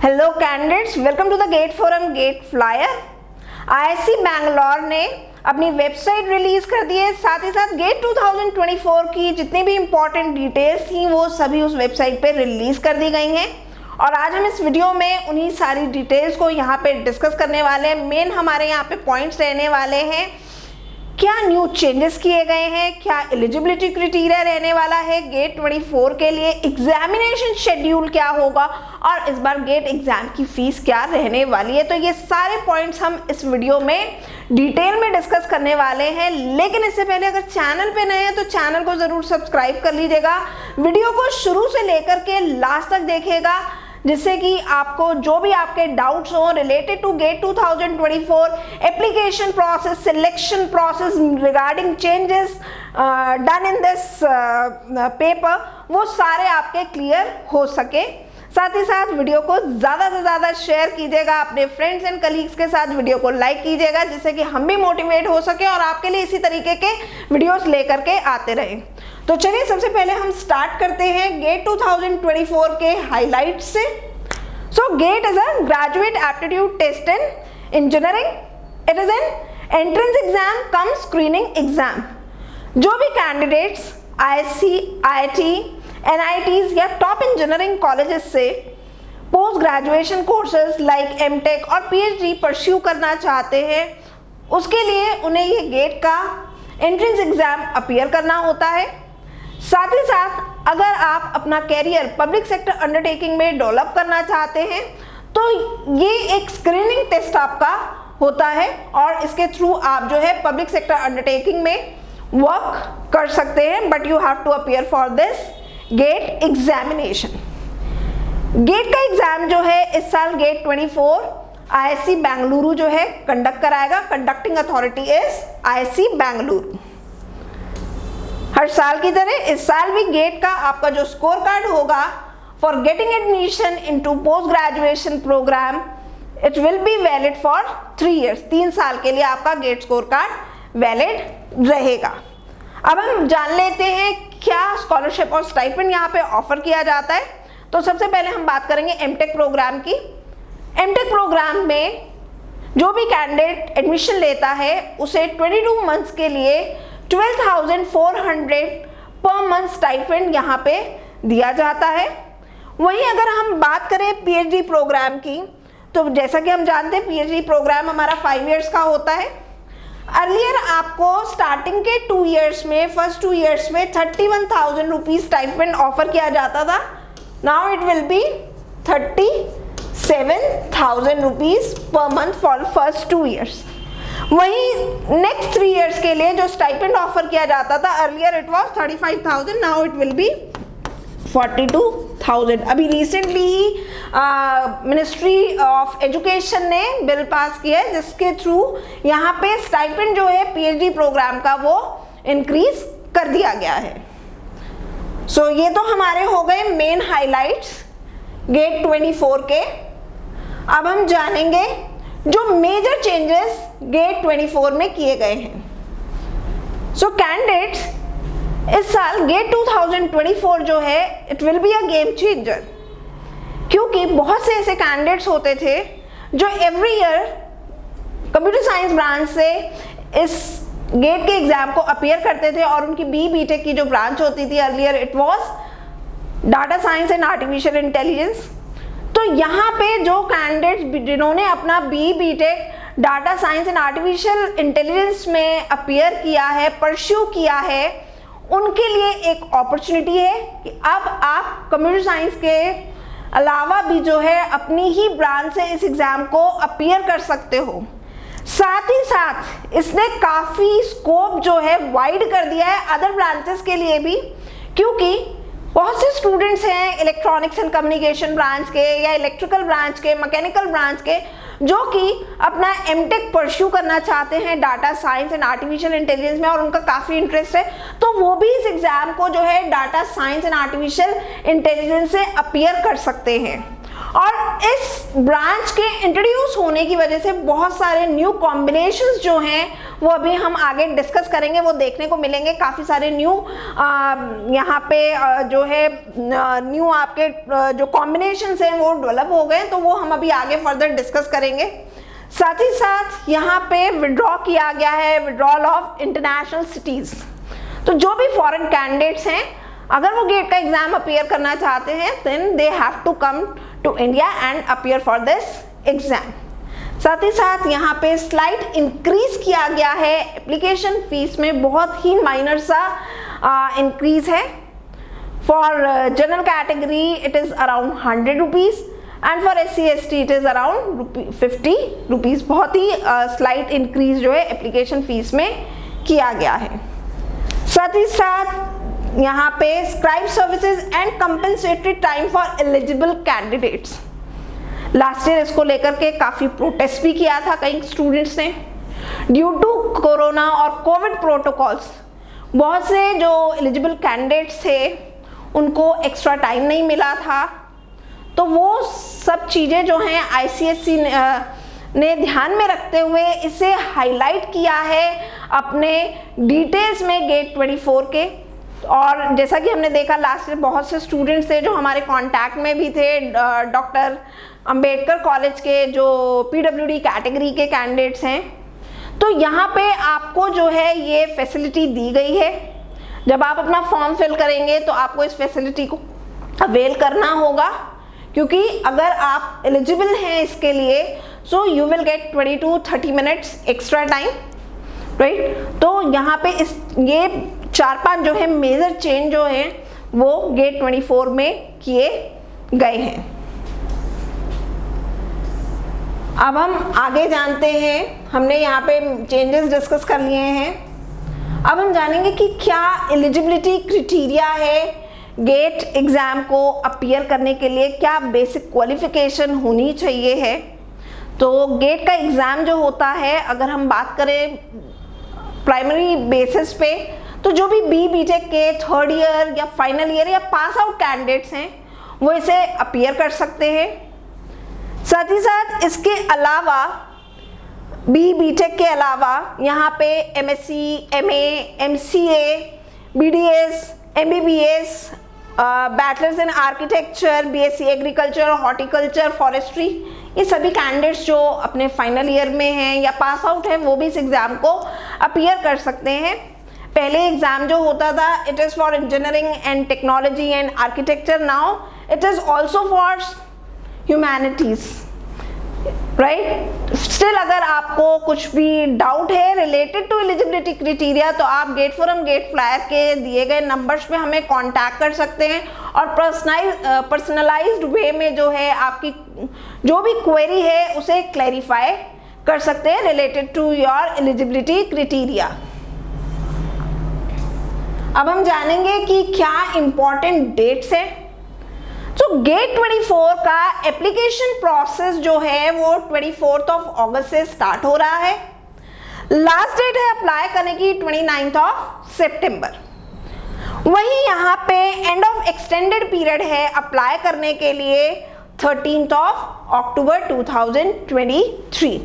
Hello candidates, welcome to the GATE forum GATE flyer. IISc Bangalore ने अपनी website release कर दी है, साथ ही साथ गेट 2024 की जितनी भी इंपॉर्टेंट डिटेल्स थी वो सभी उस वेबसाइट पे रिलीज कर दी गई हैं। और आज हम इस वीडियो में उन्हीं सारी डिटेल्स को यहाँ पे डिस्कस करने वाले हैं। मेन हमारे यहाँ पे पॉइंट्स रहने वाले हैं, क्या न्यू चेंजेस किए गए हैं, क्या एलिजिबिलिटी क्राइटेरिया रहने वाला है गेट 24 के लिए, एग्जामिनेशन शेड्यूल क्या होगा और इस बार गेट एग्जाम की फीस क्या रहने वाली है। तो ये सारे पॉइंट्स हम इस वीडियो में डिटेल में डिस्कस करने वाले हैं। लेकिन इससे पहले अगर चैनल पे नए हैं तो चैनल को जरूर सब्सक्राइब कर लीजिएगा, वीडियो को शुरू से लेकर के लास्ट तक देखिएगा, जिससे कि आपको जो भी आपके डाउट्स हो related to GATE 2024 application process, selection process regarding changes done in this paper, वो सारे आपके क्लियर हो सके। साथ ही साथ वीडियो को ज़्यादा से ज़्यादा शेयर कीजिएगा अपने फ्रेंड्स एंड कलीग्स के साथ, वीडियो को लाइक कीजिएगा जिससे कि हम भी मोटिवेट हो सके और आपके लिए इसी तरीके के वीडियोस लेकर के आते रहें। तो चलिए सबसे पहले हम स्टार्ट करते हैं गेट 2024 के हाईलाइट से। So GATE is a graduate aptitude test in engineering. It is an entrance exam cum screening exam. जो भी कैंडिडेट्स आईआईसी, आईआईटी, एनआईटीज या टॉप इंजीनियरिंग कॉलेजेस से post graduation courses like MTech और PhD pursue करना चाहते हैं, उसके लिए उन्हें ये गेट का एंट्रेंस एग्जाम अपीयर करना होता है। साथ ही साथ अगर आप अपना कैरियर पब्लिक सेक्टर अंडरटेकिंग में डेवलप करना चाहते हैं तो ये एक स्क्रीनिंग टेस्ट आपका होता है और इसके थ्रू आप जो है पब्लिक सेक्टर अंडरटेकिंग में वर्क कर सकते हैं, but you have to appear for this GATE examination. GATE का एग्जाम जो है इस साल गेट 24 आईआईसी बेंगलुरु जो है कंडक्ट कराएगा। Conducting authority is IIC Bengaluru. हर साल की तरह इस साल भी गेट का आपका जो स्कोर कार्ड होगा for getting admission into post graduation programme, it will be valid for 3 years। 3 साल के लिए आपका गेट स्कोर कार्ड वैलिड रहेगा। अब हम जान लेते हैं क्या स्कॉलरशिप और स्टाइपेंड यहाँ पे ऑफर किया जाता है। तो सबसे पहले हम बात करेंगे एमटेक प्रोग्राम की। एमटेक प्रोग्राम में जो भी कैंडिडेट एडमिशन लेता है उसे 22 मंथ्स के लिए 12,400 पर मंथ स्टाइपेंड यहाँ पे दिया जाता है। वहीं अगर हम बात करें पीएचडी प्रोग्राम की, तो जैसा कि हम जानते हैं पीएचडी प्रोग्राम हमारा 5 years का होता है। अर्लियर आपको स्टार्टिंग के 2 years में, फर्स्ट 2 years में 31,000 रुपीज स्टाइपेंड ऑफर किया जाता था। Now it will B 37,000 rupees per month for first 2 years। वहीं नेक्स्ट 3 years के लिए जो स्टाइपेंड ऑफर किया जाता था, earlier it was 35,000, now it will B 42,000। अभी recently he ministry of education ने बिल पास किया है जिसके थ्रू यहाँ पे स्टाइपेंड जो है पीएचडी प्रोग्राम का वो इंक्रीज कर दिया गया है। सो ये तो हमारे हो गए मेन हाइलाइट्स गेट 24 के। अब हम जानेंगे जो मेजर चेंजेस गेट 24 में किए गए हैं। सो कैंडिडेट्स, इस साल गेट 2024 जो है it will be a game changer, क्योंकि बहुत से ऐसे कैंडिडेट्स होते थे जो every year computer science branch से इस गेट के एग्जाम को अपीयर करते थे और उनकी बीटेक की जो ब्रांच होती थी, earlier it was data science and artificial intelligence. तो यहाँ पे जो कैंडिडेट्स जिन्होंने अपना BTech data science and artificial intelligence में अपीयर किया है, परस्यू किया है, उनके लिए एक अपॉर्चुनिटी है कि अब आप कंप्यूटर साइंस के अलावा भी जो है अपनी ही ब्रांच से इस एग्जाम को अपीयर कर सकते हो। साथ ही साथ इसने काफ़ी स्कोप जो है वाइड कर दिया है अदर ब्रांचेस के लिए भी, क्योंकि बहुत से स्टूडेंट्स हैं इलेक्ट्रॉनिक्स एंड कम्युनिकेशन ब्रांच के या इलेक्ट्रिकल ब्रांच के, मैकेनिकल ब्रांच के, जो कि अपना एमटेक परस्यू करना चाहते हैं data science and artificial intelligence में और उनका काफ़ी इंटरेस्ट है, तो वो भी इस एग्जाम को जो है data science and artificial intelligence से अपीयर कर सकते हैं। और इस ब्रांच के इंट्रोड्यूस होने की वजह से बहुत सारे न्यू कॉम्बिनेशंस जो हैं वो अभी हम आगे डिस्कस करेंगे, वो देखने को मिलेंगे। काफ़ी सारे न्यू यहाँ पे जो है न्यू आपके जो कॉम्बिनेशंस हैं वो डेवलप हो गए, तो वो हम अभी आगे फर्दर डिस्कस करेंगे। साथ ही साथ यहाँ पे विड्रॉ किया गया है, विड्रॉल ऑफ इंटरनेशनल सिटीज़। तो जो भी फॉरेन कैंडिडेट्स हैं, अगर वो गेट का एग्जाम अपीयर करना चाहते हैं, then they have to come to India and appear for this exam. साथ ही साथ यहाँ पे स्लाइट इंक्रीज किया गया है एप्लीकेशन फीस में, बहुत ही माइनर सा इंक्रीज है। For general category it is around 100 rupees and for SC/ST it is around 50 rupees. बहुत ही स्लाइट इंक्रीज जो है एप्लीकेशन फीस में किया गया है। साथ ही साथ यहाँ पे scribe services and compensatory time for eligible candidates, last year इसको लेकर के काफ़ी प्रोटेस्ट भी किया था कई स्टूडेंट्स ने। ड्यू टू कोरोना और कोविड प्रोटोकॉल्स बहुत से जो एलिजिबल कैंडिडेट्स थे उनको एक्स्ट्रा टाइम नहीं मिला था, तो वो सब चीज़ें जो हैं ICSE ने ध्यान में रखते हुए इसे हाईलाइट किया है अपने डिटेल्स में गेट 24 के। और जैसा कि हमने देखा लास्ट ईयर बहुत से स्टूडेंट्स थे जो हमारे कांटेक्ट में भी थे, डॉक्टर अंबेडकर कॉलेज के जो PWD कैटेगरी के कैंडिडेट्स हैं। तो यहाँ पे आपको जो है ये फैसिलिटी दी गई है। जब आप अपना फॉर्म फिल करेंगे तो आपको इस फैसिलिटी को अवेल करना होगा, क्योंकि अगर आप एलिजिबल हैं इसके लिए so you will get 20 to 30 minutes extra time, right. तो यहाँ पे ये 4-5 जो है मेजर चेंज जो है वो गेट 24 में किए गए हैं। अब हम आगे जानते हैं, हमने यहाँ पे चेंजेस डिस्कस कर लिए हैं। अब हम जानेंगे कि क्या एलिजिबिलिटी क्राइटेरिया है गेट एग्ज़ाम को अपीयर करने के लिए, क्या बेसिक क्वालिफिकेशन होनी चाहिए है। तो गेट का एग्ज़ाम जो होता है, अगर हम बात करें प्राइमरी बेसिस पे, तो जो भी BTech के 3rd ईयर या फाइनल ईयर या पास आउट कैंडिडेट्स हैं वो इसे अपीयर कर सकते हैं। साथ ही साथ इसके अलावा BTech के अलावा यहाँ पे MSc, MA, MCA, BDS, MBBS, bachelors in architecture, BSc agriculture, horticulture, forestry, ये सभी कैंडिडेट्स जो अपने फाइनल ईयर में हैं या पास आउट हैं वो भी इस एग्ज़ाम को अपीयर कर सकते हैं। पहले एग्ज़ाम जो होता था it is for engineering and technology and architecture, now it is also for humanities, right. Still अगर आपको कुछ भी डाउट है रिलेटेड टू एलिजिबिलिटी क्राइटेरिया तो आप गेट फोरम गेट फ्लायर के दिए गए नंबर्स पे हमें कांटेक्ट कर सकते हैं और पर्सनलाइज्ड वे में जो है आपकी जो भी क्वेरी है उसे क्लैरिफाई कर सकते हैं related to your eligibility criteria. अब हम जानेंगे कि क्या इंपॉर्टेंट डेट्स हैं। तो गेट 24 का एप्लीकेशन प्रोसेस जो है वो 24 अगस्त से स्टार्ट हो रहा है। लास्ट डेट है अप्लाई करने की 29 सितंबर। वहीं यहाँ पे एंड ऑफ एक्सटेंडेड पीरियड है अप्लाई करने के लिए 13 अक्टूबर 2023।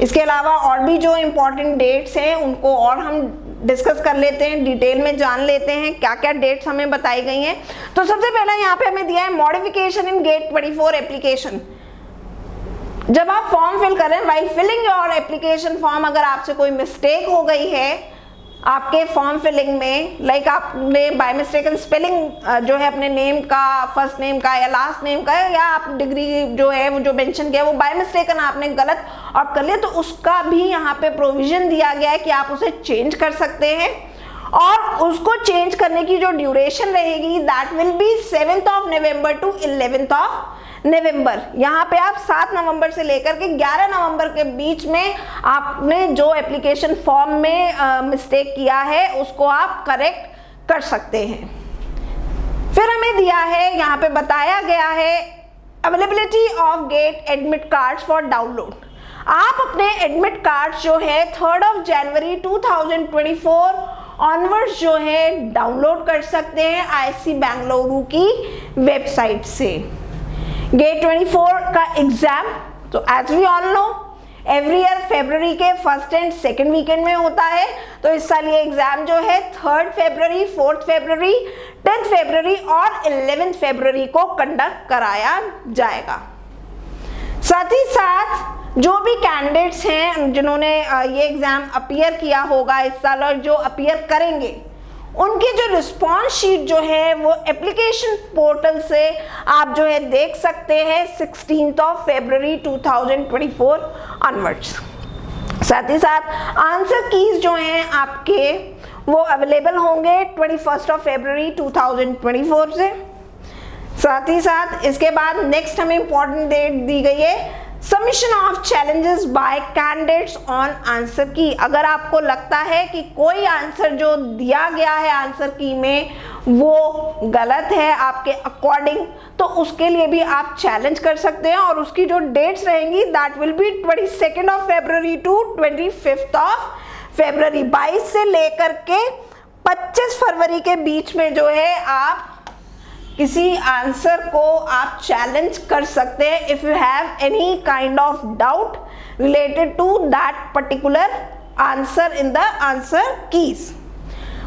इसके अलावा और भी जो इम्पोर्टेंट डेट्स हैं उनको और हम डिस्कस कर लेते हैं, डिटेल में जान लेते हैं क्या क्या डेट्स हमें बताई गई हैं। तो सबसे पहला यहाँ पे हमें दिया है मॉडिफिकेशन इन गेट 24 एप्लीकेशन। जब आप फॉर्म फिल करें, while filling your application form, अगर आपसे कोई मिस्टेक हो गई है आपके फॉर्म फिलिंग में, लाइक आपने बाय मिस्टेक स्पेलिंग जो है अपने नेम का, फर्स्ट नेम का या लास्ट नेम का, या आप डिग्री जो है वो जो मेंशन किया वो बाय मिस्टेक आपने गलत और कर लिया, तो उसका भी यहाँ पे प्रोविजन दिया गया है कि आप उसे चेंज कर सकते हैं। और उसको चेंज करने की जो ड्यूरेशन रहेगी that will be 7 November to 11 November. यहाँ पे आप 7 नवंबर से लेकर के 11 नवंबर के बीच में आपने जो एप्लीकेशन फॉर्म में मिस्टेक किया है उसको आप करेक्ट कर सकते हैं। फिर हमें दिया है, यहाँ पे बताया गया है availability of gate admit cards for download. आप अपने एडमिट कार्ड जो है 3 जनवरी 2024 ऑनवर्ड्स जो है डाउनलोड कर सकते हैं IISc बेंगलुरु की वेबसाइट से। गेट 24 का एग्जाम तो as we all know every year फरवरी के फर्स्ट एंड सेकेंड वीकेंड में होता है। तो इस साल ये एग्जाम जो है 3rd फरवरी, 4th फरवरी, 10th फरवरी और 11th फरवरी को कंडक्ट कराया जाएगा। साथ ही साथ जो भी कैंडिडेट्स हैं जिन्होंने ये एग्जाम अपीयर किया होगा इस साल और जो अपीयर करेंगे, उनकी जो रिस्पॉन्स शीट जो है वो एप्लीकेशन पोर्टल से आप जो है देख सकते हैं 16 फरवरी 2024 ऑनवर्ड्स। साथ ही साथ आंसर कीज जो हैं आपके वो अवेलेबल होंगे 21 फरवरी 2024 से। साथ ही साथ इसके बाद नेक्स्ट हमें इंपॉर्टेंट डेट दी गई है submission of challenges bye candidates on answer की। अगर आपको लगता है कि कोई आंसर जो दिया गया है आंसर की में वो गलत है आपके अकॉर्डिंग, तो उसके लिए भी आप चैलेंज कर सकते हैं और उसकी जो डेट्स रहेंगी that will be 22 February to 25 February. 22 से लेकर के 25 फरवरी के बीच में जो है आप किसी आंसर को आप चैलेंज कर सकते हैं if you have any kind of doubt related to that particular answer in the answer keys.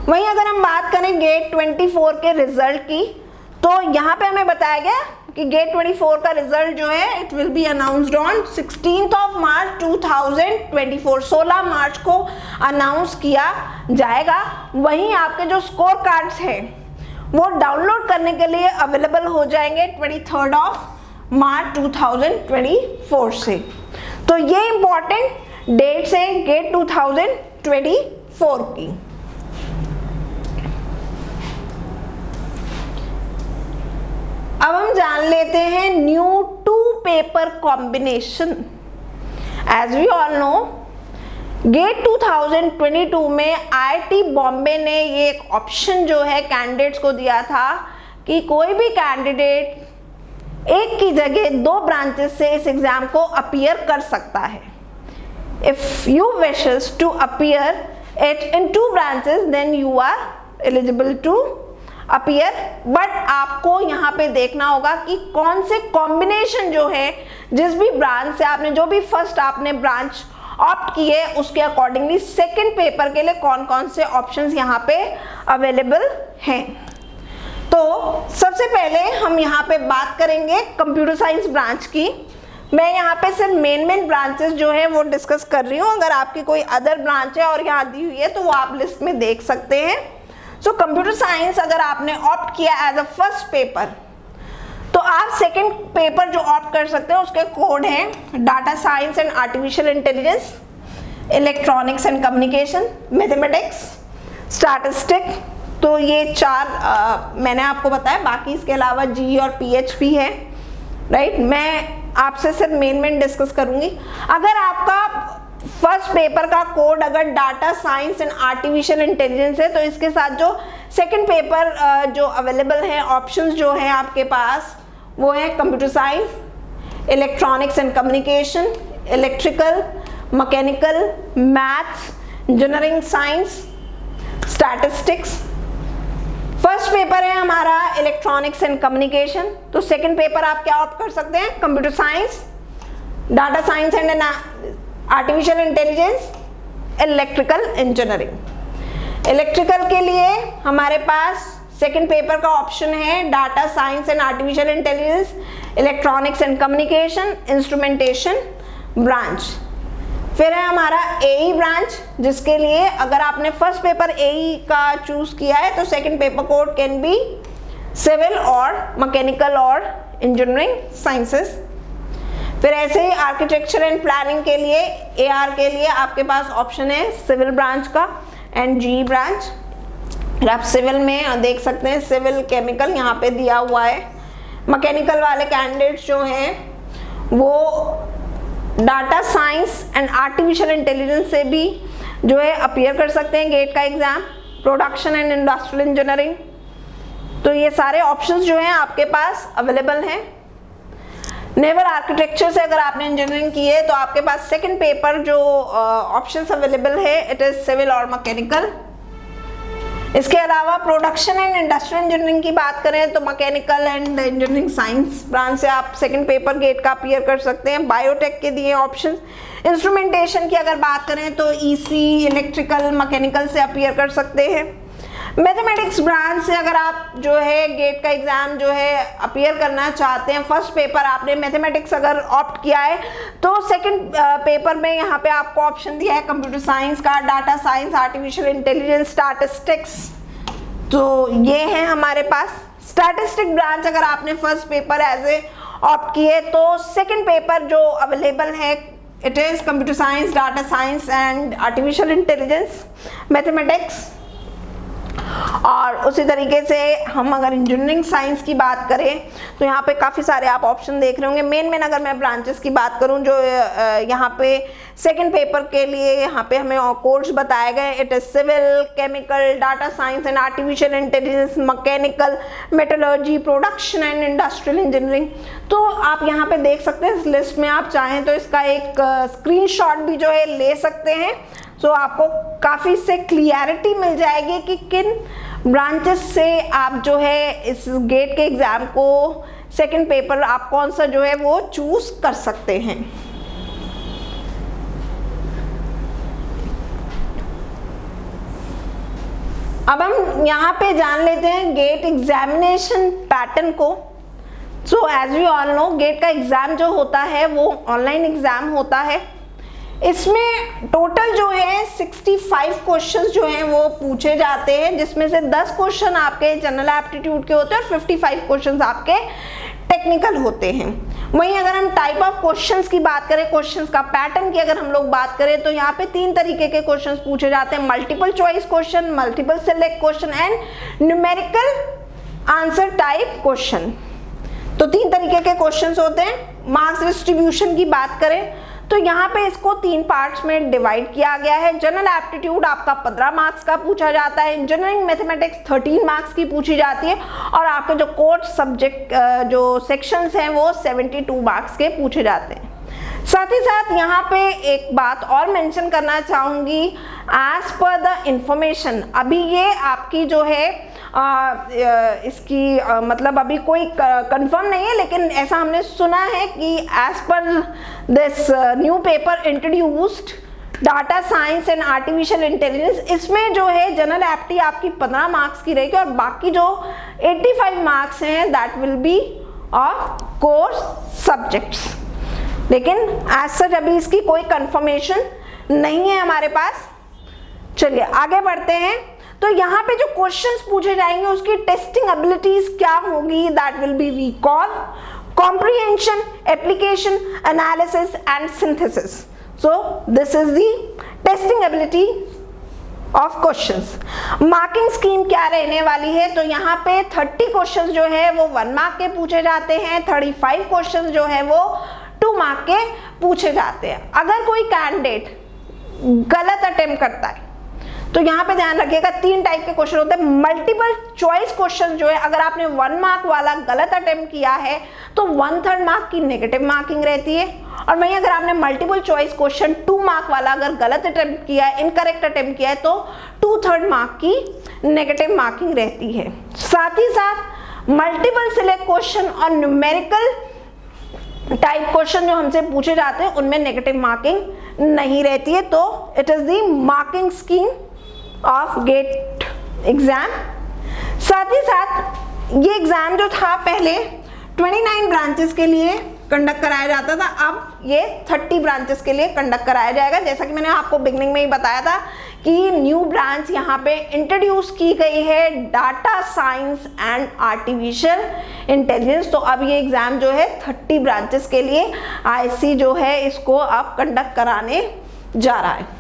वहीं अगर हम बात करें गेट 24 के रिजल्ट की, तो यहाँ पे हमें बताया गया कि गेट 24 का रिजल्ट जो है it will B announced on 16 मार्च 2024। 16 मार्च को अनाउंस किया जाएगा। वहीं आपके जो स्कोर कार्ड्स हैं वो डाउनलोड करने के लिए अवेलेबल हो जाएंगे 23 मार्च 2024 से। तो ये इंपॉर्टेंट डेट्स हैं गेट 2024 की। अब हम जान लेते हैं new 2 paper combination. As we all know GATE 2022 में IIT बॉम्बे ने ये एक ऑप्शन जो है कैंडिडेट्स को दिया था कि कोई भी कैंडिडेट एक की जगह 2 ब्रांचेस से इस एग्जाम को अपीयर कर सकता है। If you wishes to appear it in 2 branches then you are eligible to appear. But आपको यहाँ पे देखना होगा कि कौन से कॉम्बिनेशन जो है जिस भी ब्रांच से आपने जो भी फर्स्ट आपने ब्रांच ऑप्ट किए उसके अकॉर्डिंगली सेकंड पेपर के लिए कौन कौन से ऑप्शंस यहाँ पे अवेलेबल हैं। तो सबसे पहले हम यहाँ पे बात करेंगे कंप्यूटर साइंस ब्रांच की। मैं यहाँ पे सिर्फ मेन ब्रांचेस जो है वो डिस्कस कर रही हूँ। अगर आपकी कोई अदर ब्रांच है और यहाँ दी हुई है तो वो आप लिस्ट में देख सकते हैं। सो कंप्यूटर साइंस अगर आपने ऑप्ट किया एज अ फर्स्ट पेपर तो आप सेकंड पेपर जो ऑप्ट कर सकते हैं उसके कोड हैं data science and artificial intelligence, electronics and communication, mathematics, statistic. तो ये 4 मैंने आपको बताया। बाकी इसके अलावा जी और PHP है, राइट। मैं आपसे सिर्फ मेन डिस्कस करूंगी। अगर आपका फर्स्ट पेपर का कोड अगर data science and artificial intelligence है तो इसके साथ जो सेकंड पेपर जो अवेलेबल है ऑप्शंस जो है आपके पास वो है computer science, electronics and communication, electrical, mechanical, maths, engineering science, statistics. First paper है हमारा इलेक्ट्रॉनिक्स एंड कम्युनिकेशन। तो सेकंड पेपर आप क्या ऑप्ट कर सकते हैं? Computer science, data science and artificial intelligence, electrical engineering. Electrical के लिए हमारे पास सेकंड पेपर का ऑप्शन है data science and artificial intelligence, electronics and communication, instrumentation branch. फिर है हमारा AE ब्रांच जिसके लिए अगर आपने फर्स्ट पेपर AE का चूज किया है तो second paper code can be civil और मैकेनिकल और इंजीनियरिंग साइंसेस। फिर ऐसे ही आर्किटेक्चर एंड प्लानिंग के लिए AR के लिए आपके पास ऑप्शन है सिविल ब्रांच का एंड GE ब्रांच। आप सिविल में देख सकते हैं सिविल केमिकल यहाँ पे दिया हुआ है। मैकेनिकल वाले कैंडिडेट्स जो हैं वो data science and artificial intelligence से भी जो है अपीयर कर सकते हैं गेट का exam. Production and industrial engineering. तो ये सारे ऑप्शंस जो हैं आपके पास अवेलेबल हैं। नेवल आर्किटेक्चर से अगर आपने इंजीनियरिंग की है तो आपके पास सेकंड पेपर जो ऑप्शंस अवेलेबल है इट इज सिविल और मैकेनिकल। इसके अलावा प्रोडक्शन एंड इंडस्ट्रियल इंजीनियरिंग की बात करें तो mechanical and engineering science branch से आप सेकंड पेपर गेट का अपीयर कर सकते हैं। बायोटेक के दिए ऑप्शन। इंस्ट्रूमेंटेशन की अगर बात करें तो ईसी, इलेक्ट्रिकल, मैकेनिकल से अपीयर कर सकते हैं। मैथमेटिक्स ब्रांच से अगर आप जो है गेट का एग्जाम जो है अपीयर करना चाहते हैं, फर्स्ट पेपर आपने मैथमेटिक्स अगर ऑप्ट किया है तो सेकंड पेपर में यहाँ पे आपको ऑप्शन दिया है कंप्यूटर साइंस का, data science, artificial intelligence, statistics. तो ये है हमारे पास। स्टैटिस्टिक ब्रांच अगर आपने first paper as A opt किए तो सेकेंड पेपर जो अवेलेबल है it is computer science, data science and artificial intelligence, mathematics. और उसी तरीके से हम अगर इंजीनियरिंग साइंस की बात करें तो यहाँ पे काफ़ी सारे आप ऑप्शन देख रहे होंगे। मेन अगर मैं ब्रांचेस की बात करूँ जो यहाँ पे सेकंड पेपर के लिए यहाँ पे हमें कोर्स बताए गए, it is civil, chemical, data science and artificial intelligence, mechanical, metallurgy, production and industrial engineering. तो आप यहाँ पे देख सकते हैं इस लिस्ट में, आप चाहें तो इसका एक स्क्रीनशॉट भी जो है ले सकते हैं। तो आपको काफ़ी से क्लियरिटी मिल जाएगी कि किन ब्रांचेस से आप जो है इस गेट के एग्ज़ाम को सेकंड पेपर आप कौन सा जो है वो चूज कर सकते हैं। अब हम यहाँ पे जान लेते हैं गेट एग्जामिनेशन पैटर्न को। So as we all know GATE का एग्ज़ाम जो होता है वो ऑनलाइन एग्ज़ाम होता है। इसमें टोटल जो है 65 क्वेश्चंस जो हैं वो पूछे जाते हैं, जिसमें से 10 क्वेश्चन आपके जनरल एप्टीट्यूड के होते हैं और 55 क्वेश्चंस आपके टेक्निकल होते हैं। वहीं अगर हम टाइप ऑफ क्वेश्चंस की बात करें, क्वेश्चंस का पैटर्न की अगर हम लोग बात करें तो यहाँ पे 3 तरीके के क्वेश्चंस पूछे जाते हैं, multiple choice question, multiple select question and numerical answer type question. तो 3 तरीके के क्वेश्चंस होते हैं। मार्क्स डिस्ट्रीब्यूशन की बात करें तो यहाँ पे इसको 3 पार्ट्स में डिवाइड किया गया है। जनरल एप्टीट्यूड आपका 15 मार्क्स का पूछा जाता है, इंजीनियरिंग मैथमेटिक्स 13 मार्क्स की पूछी जाती है और आपके जो कोर्स सब्जेक्ट जो सेक्शंस हैं वो 72 मार्क्स के पूछे जाते हैं। साथ ही साथ यहाँ पे एक बात और मेंशन करना चाहूँगी, एज पर द इंफॉर्मेशन, अभी ये आपकी जो है इसकी मतलब अभी कोई कंफर्म नहीं है, लेकिन ऐसा हमने सुना है कि as per this new paper introduced data science and artificial intelligence, इसमें जो है जनरल एप्टी आपकी 15 मार्क्स की रहेगी और बाकी जो 85 मार्क्स हैं that will B of course subjects. लेकिन एज सच अभी इसकी कोई कंफर्मेशन नहीं है हमारे पास। चलिए आगे बढ़ते हैं। तो यहाँ पे जो क्वेश्चंस पूछे जाएंगे उसकी टेस्टिंग एबिलिटीज क्या होगी, that will B recall, comprehension, application, analysis and synthesis. So this is the testing ability of questions. Marking scheme क्या रहने वाली है, तो यहाँ पे 30 क्वेश्चंस जो है वो 1 मार्क के पूछे जाते हैं, 35 क्वेश्चंस जो है वो 2 मार्क के पूछे जाते हैं। अगर कोई कैंडिडेट गलत अटेम्प्ट करता है तो यहाँ पे ध्यान रखिएगा 3 टाइप के क्वेश्चन होते हैं। मल्टीपल चॉइस क्वेश्चन जो है अगर आपने 1 मार्क वाला गलत अटेम्प्ट किया है तो 1/3 मार्क की नेगेटिव मार्किंग रहती है, और वहीं अगर आपने मल्टीपल चॉइस क्वेश्चन 2 मार्क वाला अगर गलत अटेम्प्ट किया है, इनकरेक्ट अटेम्प्ट किया है, तो 2/3 मार्क की नेगेटिव मार्किंग रहती है। साथ ही साथ मल्टीपल सिलेक्ट क्वेश्चन और न्यूमेरिकल टाइप क्वेश्चन जो हमसे पूछे जाते हैं उनमें नेगेटिव मार्किंग नहीं रहती है। तो it is the marking scheme of GATE exam. साथ ही साथ ये एग्जाम जो था पहले 29 ब्रांचेस के लिए कंडक्ट कराया जाता था, अब ये 30 ब्रांचेस के लिए कंडक्ट कराया जाएगा। जैसा कि मैंने आपको बिगनिंग में ही बताया था कि न्यू ब्रांच यहाँ पे इंट्रोड्यूस की गई है, data science and artificial intelligence. तो अब ये एग्जाम जो है 30 ब्रांचेस के लिए आईसी जो है इसको अब कंडक्ट कराने जा रहा है।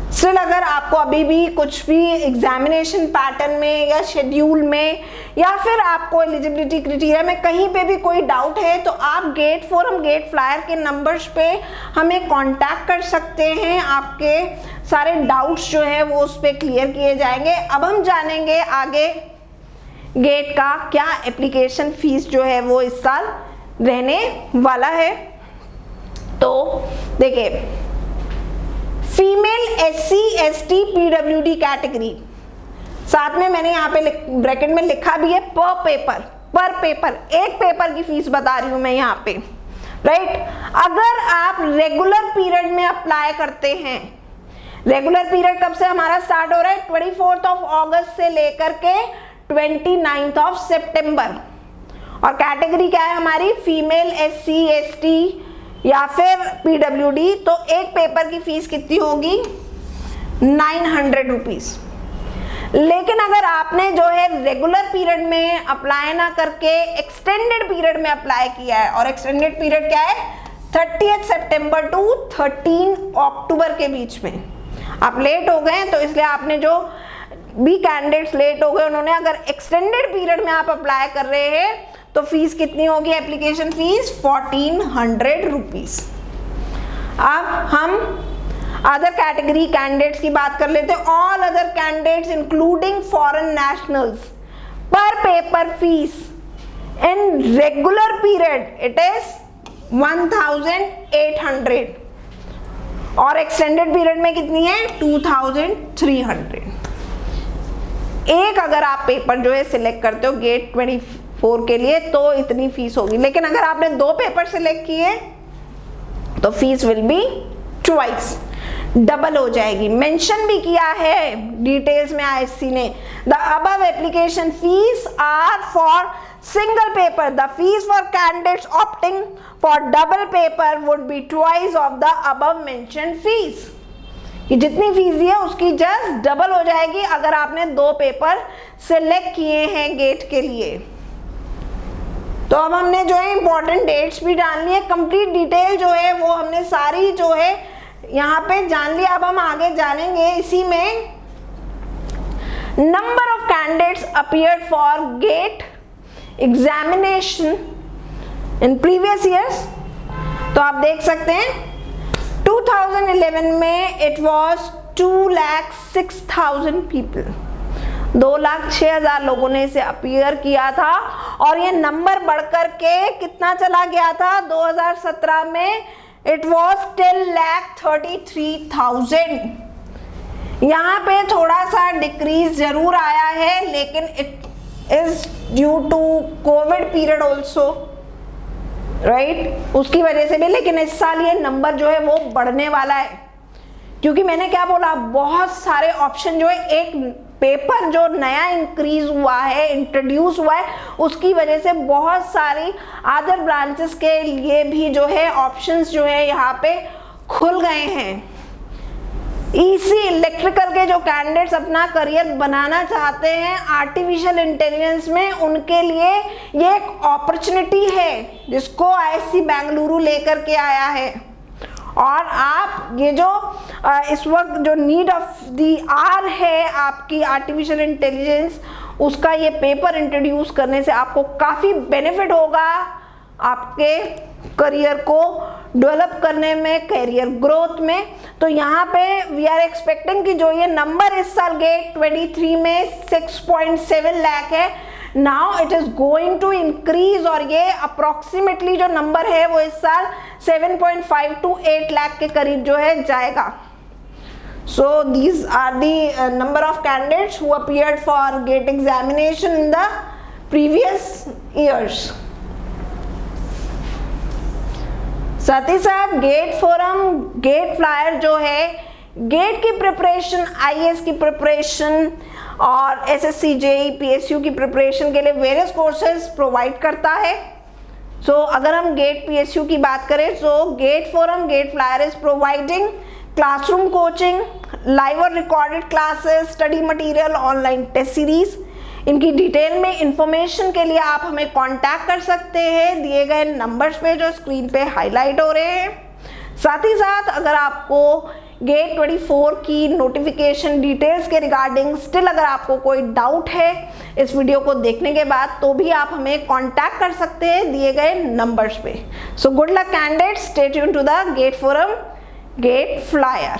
स्टिल अगर आपको अभी भी कुछ भी एग्जामिनेशन पैटर्न में या शेड्यूल में या फिर आपको एलिजिबिलिटी क्राइटेरिया में कहीं पे भी कोई डाउट है तो आप गेट फोरम गेट फ्लायर के नंबर्स पे हमें कांटेक्ट कर सकते हैं। आपके सारे डाउट्स जो है वो उस पर क्लियर किए जाएंगे। अब हम जानेंगे आगे गेट का क्या एप्लीकेशन फीस जो है वो इस साल रहने वाला है। तो देखिए female SC ST PWD category साथ में मैंने यहाँ पे ब्रैकेट में लिखा भी है पर पेपर, एक पेपर की फीस बता रही हूं मैं यहाँ पे, राइट। अगर आप रेगुलर पीरियड में अप्लाई करते हैं, रेगुलर पीरियड कब से हमारा स्टार्ट हो रहा है, 24 अगस्त से लेकर के 29 सितंबर, और कैटेगरी क्या है हमारी, फीमेल, SC ST या फिर PWD, तो एक पेपर की फीस कितनी होगी, 900 रुपीज। लेकिन अगर आपने जो है रेगुलर पीरियड में अप्लाई ना करके एक्सटेंडेड पीरियड में अप्लाई किया है, और एक्सटेंडेड पीरियड क्या है, 30 सितंबर टू 13 अक्टूबर के बीच में आप लेट हो गए, तो इसलिए आपने जो भी कैंडिडेट्स लेट हो गए उन्होंने अगर एक्सटेंडेड पीरियड में आप अप्लाई कर रहे हैं तो फीस कितनी होगी, एप्लीकेशन फीस 1400 रुपीज। अब हम अदर कैटेगरी कैंडिडेट्स की बात कर लेते हैं। All other candidates including foreign nationals, पर paper fees in regular period it is 1800 और एक्सटेंडेड पीरियड में कितनी है, 2300। एक अगर आप पेपर जो है सिलेक्ट करते हो गेट 24 के लिए तो इतनी फीस होगी, लेकिन अगर आपने 2 पेपर सिलेक्ट किए तो fees will be twice, double हो जाएगी। मेंशन भी किया है डिटेल्स में ISC ने, the above application fees are for single paper, the fees for candidates opting for double paper would be twice of the above mention fees. ये जितनी fees दी है उसकी जस्ट डबल हो जाएगी अगर आपने 2 पेपर सिलेक्ट किए हैं गेट के लिए। तो अब हमने जो है इंपॉर्टेंट डेट्स भी जान ली है, कंप्लीट डिटेल जो है वो हमने सारी जो है यहाँ पे जान लिया। अब हम आगे जानेंगे इसी में number of candidates appeared for GATE examination in previous years. तो आप देख सकते हैं 2011 में इट वाज 2,06,000 पीपल, 2,06,000 लोगों ने इसे अपीयर किया था, और ये नंबर बढ़कर के कितना चला गया था, 2017 में इट वॉज 10,33,000। यहाँ पे थोड़ा सा डिक्रीज जरूर आया है, लेकिन it is due to COVID period also, right, उसकी वजह से भी। लेकिन इस साल ये नंबर जो है वो बढ़ने वाला है, क्योंकि मैंने क्या बोला, बहुत सारे ऑप्शन जो है, एक पेपर जो नया इंक्रीज हुआ है, इंट्रोड्यूस हुआ है, उसकी वजह से बहुत सारी अदर ब्रांचेस के लिए भी जो है ऑप्शंस जो है यहाँ पे खुल गए हैं। इसी इलेक्ट्रिकल के जो कैंडिडेट्स अपना करियर बनाना चाहते हैं आर्टिफिशियल इंटेलिजेंस में, उनके लिए ये एक अपॉर्चुनिटी है जिसको ISC बेंगलुरु लेकर के आया है। और आप ये जो इस वक्त जो नीड ऑफ दी आर है आपकी आर्टिफिशियल इंटेलिजेंस, उसका ये पेपर इंट्रोड्यूस करने से आपको काफ़ी बेनिफिट होगा आपके करियर को डेवलप करने में, करियर ग्रोथ में। तो यहाँ पे वी आर एक्सपेक्टिंग कि जो ये नंबर इस साल गेट 23 में 6.7 लाख है, now it is going to increase, और ये अप्रोक्सीमेटली जो नंबर है वो इस साल 7.5 to 8 लाख के करीब जो है जाएगा। So these are the number of candidates who appeared for GATE examination in the previous years. साथ ही साथ गेट फोरम, गेट फ्लायर जो है गेट की प्रिपरेशन, IAS की प्रिपरेशन और SSC, JEE, PSU की प्रिपरेशन के लिए वेरियस कोर्सेज प्रोवाइड करता है। सो अगर हम गेट PSU की बात करें तो GATE forum, GATE flyer is providing classroom coaching, live और recorded classes, study material, online test series. इनकी डिटेल में इंफॉर्मेशन के लिए आप हमें कांटेक्ट कर सकते हैं दिए गए नंबर्स पे जो स्क्रीन पे हाईलाइट हो रहे हैं। साथ ही साथ अगर आपको गेट 24 की नोटिफिकेशन डिटेल्स के रिगार्डिंग स्टिल अगर आपको कोई डाउट है इस वीडियो को देखने के बाद, तो भी आप हमें कांटेक्ट कर सकते हैं दिए गए नंबर्स पे। So good luck candidates, stay tuned to the GATE forum, GATE flyer.